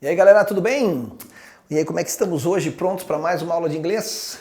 E aí galera, tudo bem? E aí, como é que estamos hoje? Prontos para mais uma aula de inglês?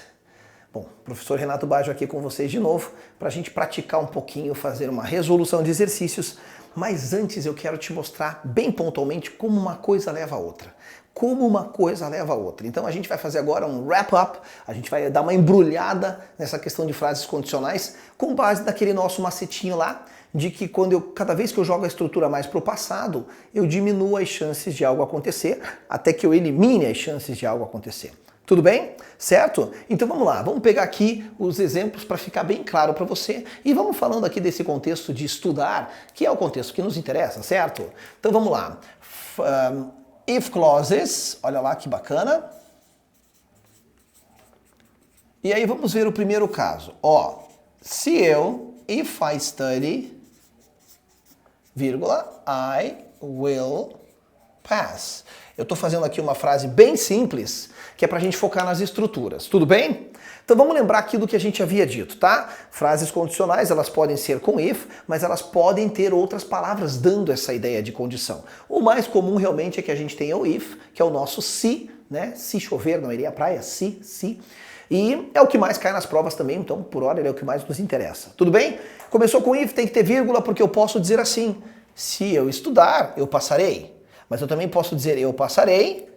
Bom, professor Renato Baggio aqui com vocês de novo para a gente praticar um pouquinho, fazer uma resolução de exercícios, mas antes eu quero te mostrar bem pontualmente como uma coisa leva a outra. Como uma coisa leva a outra. Então a gente vai fazer agora um wrap-up, a gente vai dar uma embrulhada nessa questão de frases condicionais com base naquele nosso macetinho lá, de que cada vez que eu jogo a estrutura mais para o passado, eu diminuo as chances de algo acontecer, até que eu elimine as chances de algo acontecer. Tudo bem? Certo? Então vamos lá, vamos pegar aqui os exemplos para ficar bem claro para você e vamos falando aqui desse contexto de estudar, que é o contexto que nos interessa, certo? Então vamos lá. If clauses, olha lá que bacana. E aí vamos ver o primeiro caso. Ó, se eu, if I study, vírgula, I will pass. Eu estou fazendo aqui uma frase bem simples, que é para a gente focar nas estruturas. Tudo bem? Então vamos lembrar aquilo que a gente havia dito, tá? Frases condicionais, elas podem ser com if, mas elas podem ter outras palavras dando essa ideia de condição. O mais comum realmente é que a gente tenha o if, que é o nosso se, né? Se chover, não iria à praia, se. E é o que mais cai nas provas também, então por hora ele é o que mais nos interessa. Tudo bem? Começou com if, tem que ter vírgula, porque eu posso dizer assim, se eu estudar, eu passarei. Mas eu também posso dizer eu passarei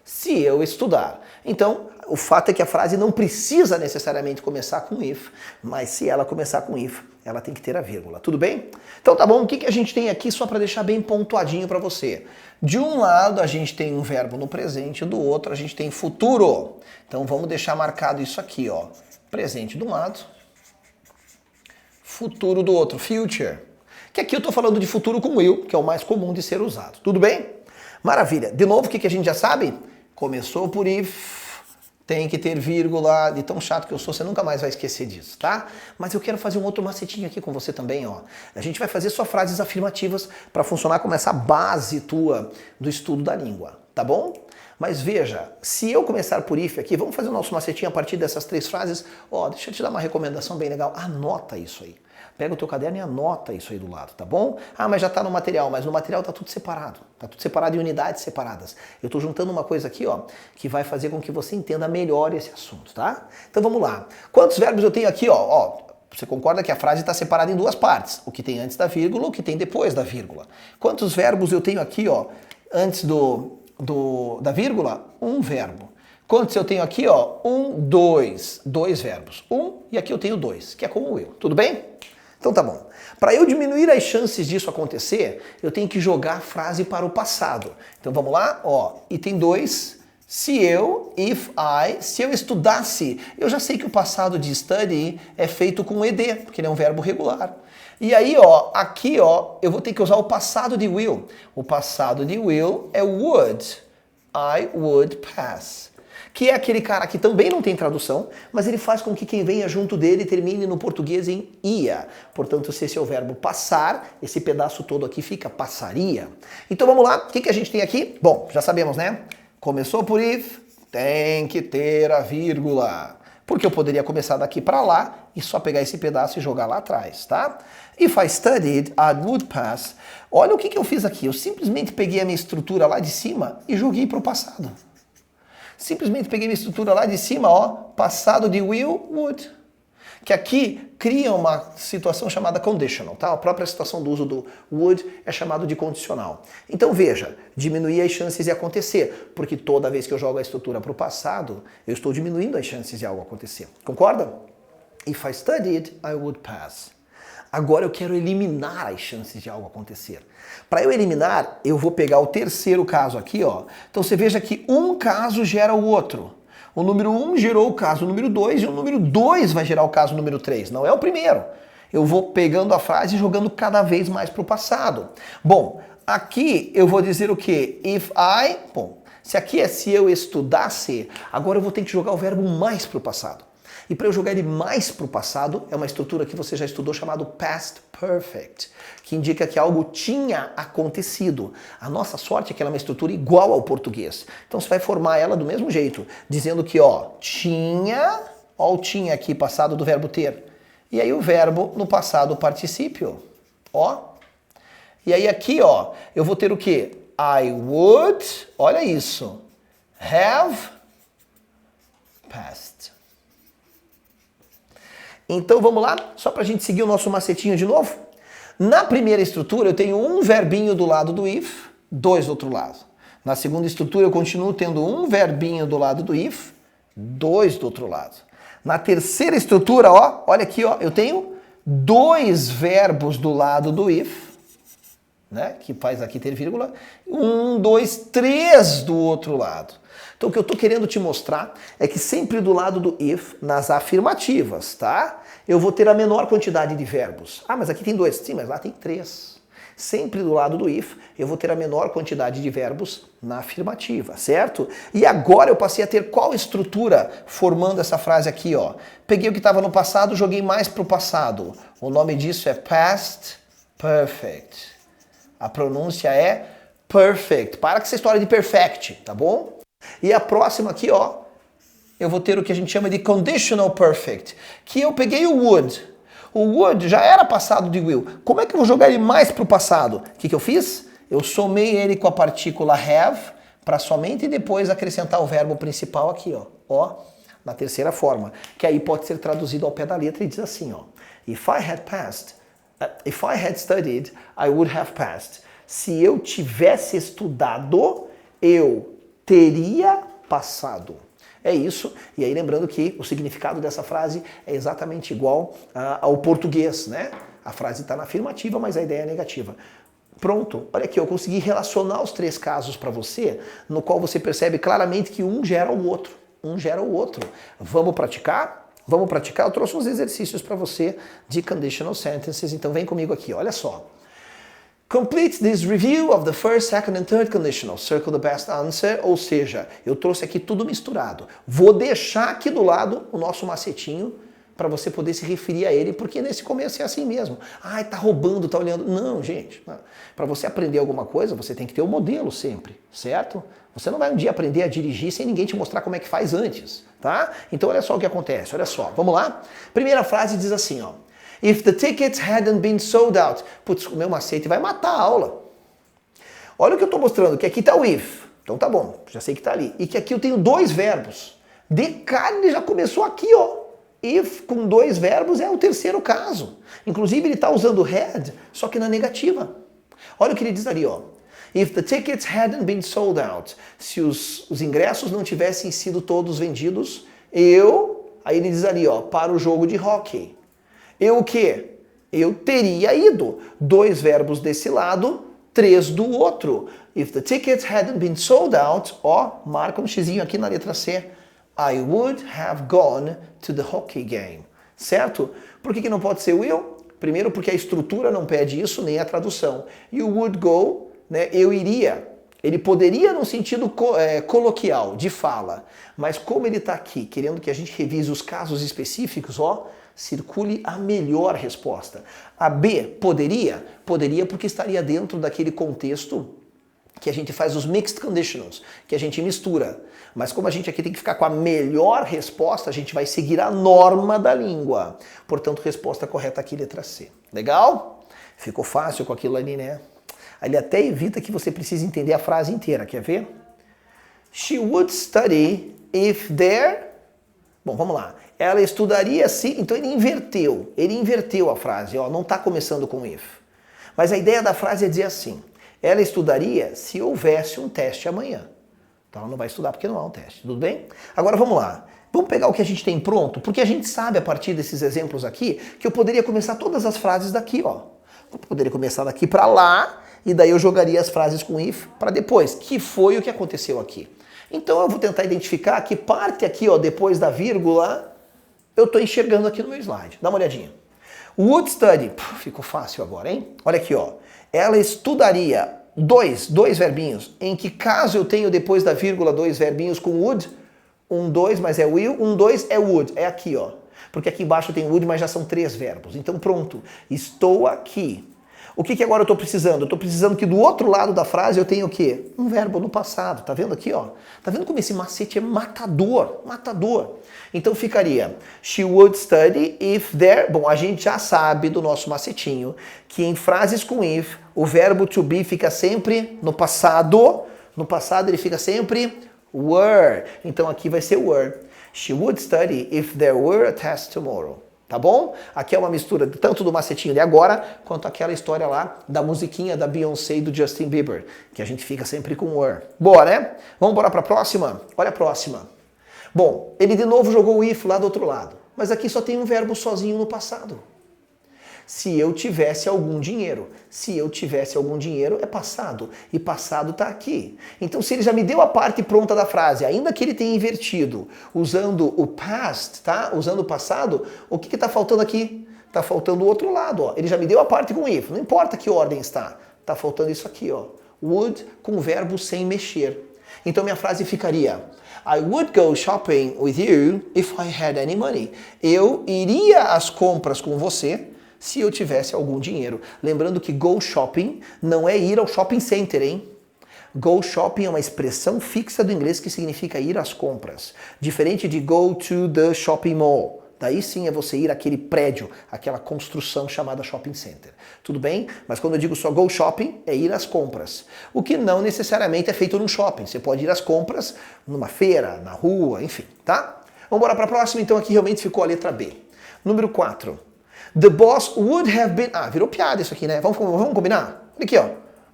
se eu estudar. Então, o fato é que a frase não precisa necessariamente começar com if, mas se ela começar com if, ela tem que ter a vírgula. Tudo bem? Então tá bom, o que a gente tem aqui só para deixar bem pontuadinho para você? De um lado a gente tem um verbo no presente, do outro a gente tem futuro. Então vamos deixar marcado isso aqui, ó. Presente de um lado, futuro do outro, future. Que aqui eu estou falando de futuro com will, que é o mais comum de ser usado. Tudo bem? Maravilha. De novo, o que a gente já sabe? Começou por if, tem que ter vírgula, de tão chato que eu sou, você nunca mais vai esquecer disso, tá? Mas eu quero fazer um outro macetinho aqui com você também, ó. A gente vai fazer só frases afirmativas para funcionar como essa base tua do estudo da língua, tá bom? Mas veja, se eu começar por if aqui, vamos fazer o nosso macetinho a partir dessas três frases. Ó, deixa eu te dar uma recomendação bem legal, anota isso aí. Pega o teu caderno e anota isso aí do lado, tá bom? Ah, mas já tá no material, mas no material tá tudo separado. Tá tudo separado em unidades separadas. Eu tô juntando uma coisa aqui, ó, que vai fazer com que você entenda melhor esse assunto, tá? Então vamos lá. Quantos verbos eu tenho aqui, ó? Você concorda que a frase está separada em duas partes. O que tem antes da vírgula, o que tem depois da vírgula. Quantos verbos eu tenho aqui, ó, antes da vírgula? Um verbo. Quantos eu tenho aqui, ó? Dois verbos. E aqui eu tenho dois, que é como eu. Tudo bem? Então tá bom. Para eu diminuir as chances disso acontecer, eu tenho que jogar a frase para o passado. Então vamos lá, ó. Item 2, se eu estudasse, eu já sei que o passado de study é feito com ed, porque ele é um verbo regular. E aí, ó, aqui, ó, eu vou ter que usar o passado de will. O passado de will é would. I would pass. Que é aquele cara que também não tem tradução, mas ele faz com que quem venha junto dele termine no português em ia. Portanto, se esse é o verbo passar, esse pedaço todo aqui fica passaria. Então vamos lá, o que a gente tem aqui? Bom, já sabemos, né? Começou por if, tem que ter a vírgula. Porque eu poderia começar daqui para lá e só pegar esse pedaço e jogar lá atrás, tá? If I studied, I would pass. Olha o que eu fiz aqui, eu simplesmente peguei a minha estrutura lá de cima e joguei para o passado. Simplesmente peguei minha estrutura lá de cima, ó, passado de will, would. Que aqui cria uma situação chamada conditional, tá? A própria situação do uso do would é chamado de condicional. Então veja, diminuir as chances de acontecer, porque toda vez que eu jogo a estrutura para o passado, eu estou diminuindo as chances de algo acontecer. Concorda? If I studied, I would pass. Agora eu quero eliminar as chances de algo acontecer. Para eu eliminar, eu vou pegar o terceiro caso aqui, ó. Então você veja que um caso gera o outro. O número 1 gerou o caso número 2 e o número 2 vai gerar o caso número 3. Não é o primeiro. Eu vou pegando a frase e jogando cada vez mais para o passado. Bom, aqui eu vou dizer o quê? Se aqui é se eu estudasse, agora eu vou ter que jogar o verbo mais para o passado. E para eu jogar ele mais para o passado, é uma estrutura que você já estudou chamado Past Perfect, que indica que algo tinha acontecido. A nossa sorte é que ela é uma estrutura igual ao português. Então você vai formar ela do mesmo jeito, dizendo que, ó, tinha, ó o tinha aqui, passado do verbo ter. E aí o verbo no passado particípio, ó. E aí aqui, ó, eu vou ter o quê? I would, olha isso, have passed. Então vamos lá, só para a gente seguir o nosso macetinho de novo. Na primeira estrutura eu tenho um verbinho do lado do if, dois do outro lado. Na segunda estrutura eu continuo tendo um verbinho do lado do if, dois do outro lado. Na terceira estrutura, ó, olha aqui, ó, eu tenho dois verbos do lado do if, né, que faz aqui ter vírgula, um, dois, três do outro lado. Então o que eu estou querendo te mostrar é que sempre do lado do if, nas afirmativas, tá? Eu vou ter a menor quantidade de verbos. Ah, mas aqui tem dois. Sim, mas lá tem três. Sempre do lado do if, eu vou ter a menor quantidade de verbos na afirmativa, certo? E agora eu passei a ter qual estrutura formando essa frase aqui, ó? Peguei o que estava no passado, joguei mais para o passado. O nome disso é past perfect. A pronúncia é perfect. Para com essa história de perfect, tá bom? E a próxima aqui, ó, eu vou ter o que a gente chama de conditional perfect, que eu peguei o would. O would já era passado de will. Como é que eu vou jogar ele mais para o passado? O que eu fiz? Eu somei ele com a partícula have para somente depois acrescentar o verbo principal aqui, ó, na terceira forma, que aí pode ser traduzido ao pé da letra e diz assim, ó: If I had studied, I would have passed. Se eu tivesse estudado, eu teria passado. É isso. E aí lembrando que o significado dessa frase é exatamente igual ao português, né? A frase está na afirmativa, mas a ideia é negativa. Pronto, olha aqui, eu consegui relacionar os três casos para você, no qual você percebe claramente que um gera o outro. Um gera o outro. Vamos praticar? Vamos praticar? Eu trouxe uns exercícios para você de conditional sentences, então vem comigo aqui, olha só. Complete this review of the first, second and third conditional. Circle the best answer, ou seja, eu trouxe aqui tudo misturado. Vou deixar aqui do lado o nosso macetinho para você poder se referir a ele, porque nesse começo é assim mesmo. Ai, tá roubando, tá olhando. Não, gente. Para você aprender alguma coisa, você tem que ter o modelo sempre, certo? Você não vai um dia aprender a dirigir sem ninguém te mostrar como é que faz antes, tá? Então olha só o que acontece, olha só. Vamos lá? Primeira frase diz assim, ó. If the tickets hadn't been sold out. Putz, o meu macete vai matar a aula. Olha o que eu estou mostrando, que aqui está o if. Então tá bom, já sei que está ali. E que aqui eu tenho dois verbos. De cara ele já começou aqui, ó. If com dois verbos é o terceiro caso. Inclusive ele está usando had, só que na negativa. Olha o que ele diz ali, ó. If the tickets hadn't been sold out. Se os ingressos não tivessem sido todos vendidos, aí ele diz ali, ó, para o jogo de hóquei. Eu o quê? Eu teria ido. Dois verbos desse lado, três do outro. If the tickets hadn't been sold out, ó, marca um xizinho aqui na letra C. I would have gone to the hockey game. Certo? Por que não pode ser will? Primeiro porque a estrutura não pede isso, nem a tradução. You would go, né, eu iria. Ele poderia no sentido coloquial, de fala. Mas como ele está aqui, querendo que a gente revise os casos específicos, ó, circule a melhor resposta. A B, poderia? Poderia porque estaria dentro daquele contexto que a gente faz os mixed conditionals, que a gente mistura. Mas como a gente aqui tem que ficar com a melhor resposta, a gente vai seguir a norma da língua. Portanto, resposta correta aqui, letra C. Legal? Ficou fácil com aquilo ali, né? Ele até evita que você precise entender a frase inteira, quer ver? She would study if there... Bom, vamos lá. Ela estudaria se... Então ele inverteu a frase, ó, não está começando com if. Mas a ideia da frase é dizer assim, ela estudaria se houvesse um teste amanhã. Então ela não vai estudar porque não há um teste, tudo bem? Agora vamos lá. Vamos pegar o que a gente tem pronto, porque a gente sabe a partir desses exemplos aqui que eu poderia começar todas as frases daqui, ó. Eu poderia começar daqui para lá e daí eu jogaria as frases com if para depois, que foi o que aconteceu aqui. Então eu vou tentar identificar que parte aqui, ó, depois da vírgula, eu estou enxergando aqui no meu slide. Dá uma olhadinha. Would study. Ficou fácil agora, hein? Olha aqui, ó. Ela estudaria dois verbinhos. Em que caso eu tenho depois da vírgula dois verbinhos com would? Um, dois, mas é will. Um, dois é would. É aqui, ó. Porque aqui embaixo tem would, mas já são três verbos. Então pronto. Estou aqui. O que agora eu estou precisando? Eu estou precisando que do outro lado da frase eu tenha o quê? Um verbo no passado. Tá vendo aqui, ó? Tá vendo como esse macete é matador? Matador. Então ficaria, she would study if there... Bom, a gente já sabe do nosso macetinho que em frases com if, o verbo to be fica sempre no passado. No passado ele fica sempre were. Então aqui vai ser were. She would study if there were a test tomorrow. Tá bom? Aqui é uma mistura tanto do macetinho de agora, quanto aquela história lá da musiquinha da Beyoncé e do Justin Bieber, que a gente fica sempre com were. Boa, né? Vamos embora para a próxima? Olha a próxima. Bom, ele de novo jogou o if lá do outro lado, mas aqui só tem um verbo sozinho no passado. Se eu tivesse algum dinheiro. Se eu tivesse algum dinheiro é passado. E passado está aqui. Então se ele já me deu a parte pronta da frase, ainda que ele tenha invertido, usando o past, tá? Usando o passado, o que está faltando aqui? Está faltando o outro lado, ó. Ele já me deu a parte com if. Não importa que ordem está. Está faltando isso aqui, ó. Would com o verbo sem mexer. Então minha frase ficaria: I would go shopping with you if I had any money. Eu iria às compras com você se eu tivesse algum dinheiro. Lembrando que go shopping não é ir ao shopping center, hein? Go shopping é uma expressão fixa do inglês que significa ir às compras. Diferente de go to the shopping mall. Daí sim é você ir àquele prédio, aquela construção chamada shopping center. Tudo bem? Mas quando eu digo só go shopping, é ir às compras. O que não necessariamente é feito num shopping. Você pode ir às compras numa feira, na rua, enfim, tá? Vamos embora para a próxima, então aqui realmente ficou a letra B. Número 4. The boss would have been... Ah, virou piada isso aqui, né? Vamos combinar? Olha aqui, ó.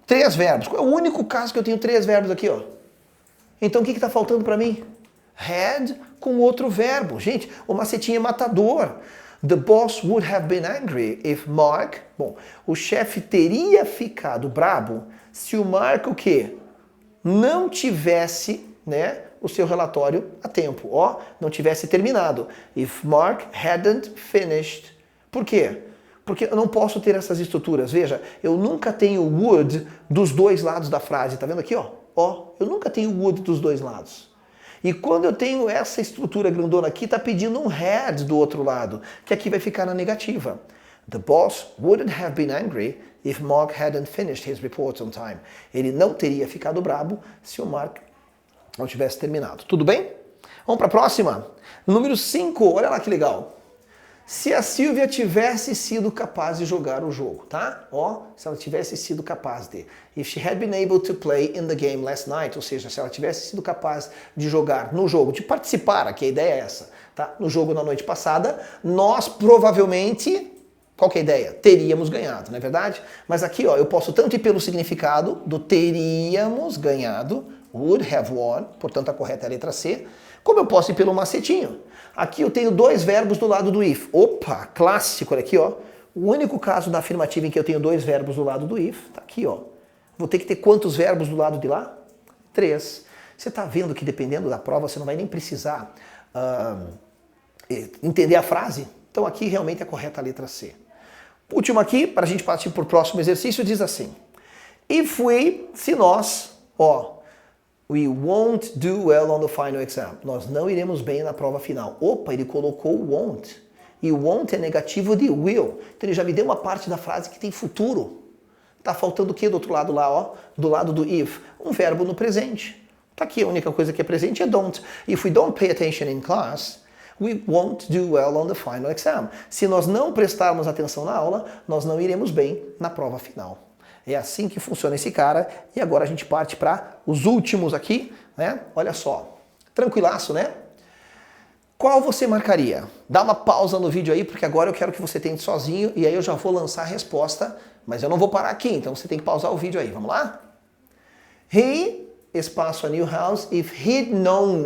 3 verbos. É o único caso que eu tenho 3 verbos aqui, ó. Então o que está faltando para mim? Had com outro verbo. Gente, o macetinho é matador. The boss would have been angry if Mark... Bom, o chefe teria ficado brabo se o Mark o quê? Não tivesse, né, o seu relatório a tempo. Ó, não tivesse terminado. If Mark hadn't finished... Por quê? Porque eu não posso ter essas estruturas. Veja, eu nunca tenho would dos dois lados da frase. Tá vendo aqui, ó? Ó, eu nunca tenho would dos dois lados. E quando eu tenho essa estrutura grandona aqui, tá pedindo um had do outro lado, que aqui vai ficar na negativa. The boss wouldn't have been angry if Mark hadn't finished his report on time. Ele não teria ficado brabo se o Mark não tivesse terminado. Tudo bem? Vamos para a próxima. Número 5, olha lá que legal. Se a Silvia tivesse sido capaz de jogar o jogo, tá? Ó, se ela tivesse sido capaz de. If she had been able to play in the game last night, ou seja, se ela tivesse sido capaz de jogar no jogo, de participar, aqui a ideia é essa, tá? No jogo na noite passada, nós provavelmente, qual que é a ideia? Teríamos ganhado, não é verdade? Mas aqui, ó, eu posso tanto ir pelo significado do teríamos ganhado, would have won, portanto a correta é a letra C, como eu posso ir pelo macetinho. Aqui eu tenho 2 verbos do lado do if. Opa, clássico, olha aqui, ó. O único caso da afirmativa em que eu tenho 2 verbos do lado do if, tá aqui, ó. Vou ter que ter quantos verbos do lado de lá? 3. Você está vendo que dependendo da prova você não vai nem precisar entender a frase? Então aqui realmente é correta a letra C. Último aqui, para a gente partir para o próximo exercício, diz assim. If we, se nós, ó, we won't do well on the final exam. Nós não iremos bem na prova final. Opa, ele colocou won't. E won't é negativo de will. Então ele já me deu uma parte da frase que tem futuro. Tá faltando o que do outro lado lá, ó? Do lado do if. Um verbo no presente. Tá aqui, a única coisa que é presente é don't. If we don't pay attention in class, we won't do well on the final exam. Se nós não prestarmos atenção na aula, nós não iremos bem na prova final. É assim que funciona esse cara. E agora a gente parte para os últimos aqui, né? Olha só. Tranquilaço, né? Qual você marcaria? Dá uma pausa no vídeo aí, porque agora eu quero que você tente sozinho e aí eu já vou lançar a resposta, mas eu não vou parar aqui, então você tem que pausar o vídeo aí. Vamos lá? He, espaço a new house, if he'd known.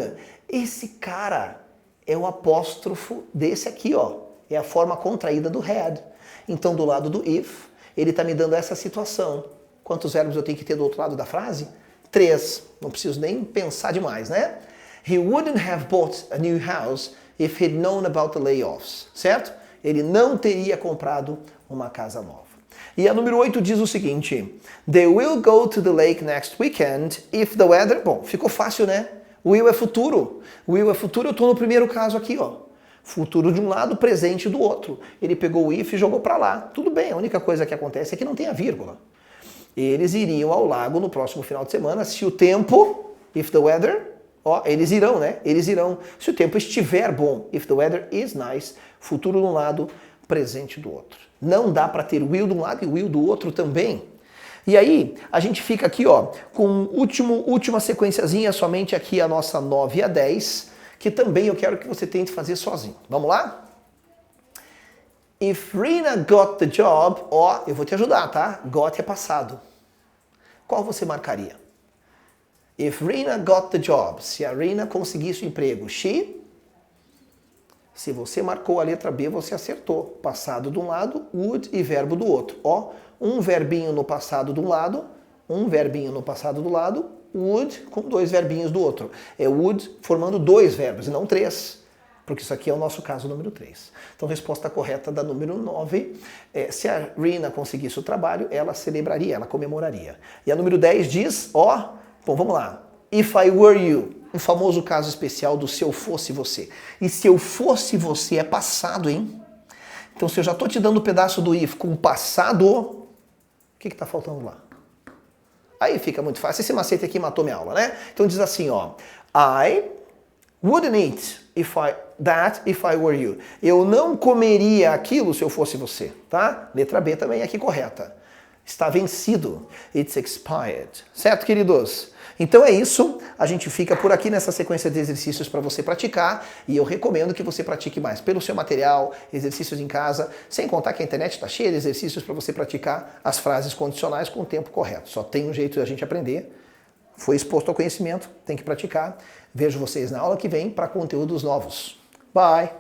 Esse cara é o apóstrofo desse aqui, ó. É a forma contraída do had. Então, do lado do if, ele está me dando essa situação. Quantos verbos eu tenho que ter do outro lado da frase? 3. Não preciso nem pensar demais, né? He wouldn't have bought a new house if he'd known about the layoffs. Certo? Ele não teria comprado uma casa nova. E a número 8 diz o seguinte. They will go to the lake next weekend if the weather... Bom, ficou fácil, né? Will é futuro. Will é futuro, eu estou no primeiro caso aqui, ó. Futuro de um lado, presente do outro. Ele pegou o if e jogou para lá. Tudo bem, a única coisa que acontece é que não tem a vírgula. Eles iriam ao lago no próximo final de semana se o tempo, if the weather, eles irão, né? Eles irão. Se o tempo estiver bom, if the weather is nice, futuro de um lado, presente do outro. Não dá para ter will de um lado e will do outro também. E aí, a gente fica aqui, com última sequenciazinha, somente aqui a nossa 9 a 10, que também eu quero que você tente fazer sozinho. Vamos lá? If Rina got the job, eu vou te ajudar, tá? Got é passado. Qual você marcaria? If Rina got the job, se a Rina conseguisse o emprego, she? Se você marcou a letra B, você acertou. Passado de um lado, would e verbo do outro. Um verbinho no passado de um lado, um verbinho no passado do lado, would com dois verbinhos do outro. É would formando dois verbos e não três, porque isso aqui é o nosso caso número 3. Então, resposta correta da número 9 é: se a Rina conseguisse o trabalho, ela celebraria, ela comemoraria. E a número 10 diz, bom, vamos lá. If I were you, um famoso caso especial do se eu fosse você. E se eu fosse você é passado, hein? Então, se eu já estou te dando um pedaço do if com passado, o que está faltando lá? Aí fica muito fácil. Esse macete aqui matou minha aula, né? Então diz assim, I wouldn't eat if I were you. Eu não comeria aquilo se eu fosse você, tá? Letra B também aqui correta. Está vencido. It's expired. Certo, queridos? Então é isso. A gente fica por aqui nessa sequência de exercícios para você praticar. E eu recomendo que você pratique mais pelo seu material, exercícios em casa, sem contar que a internet está cheia de exercícios para você praticar as frases condicionais com o tempo correto. Só tem um jeito de a gente aprender. Foi exposto ao conhecimento, tem que praticar. Vejo vocês na aula que vem para conteúdos novos. Bye!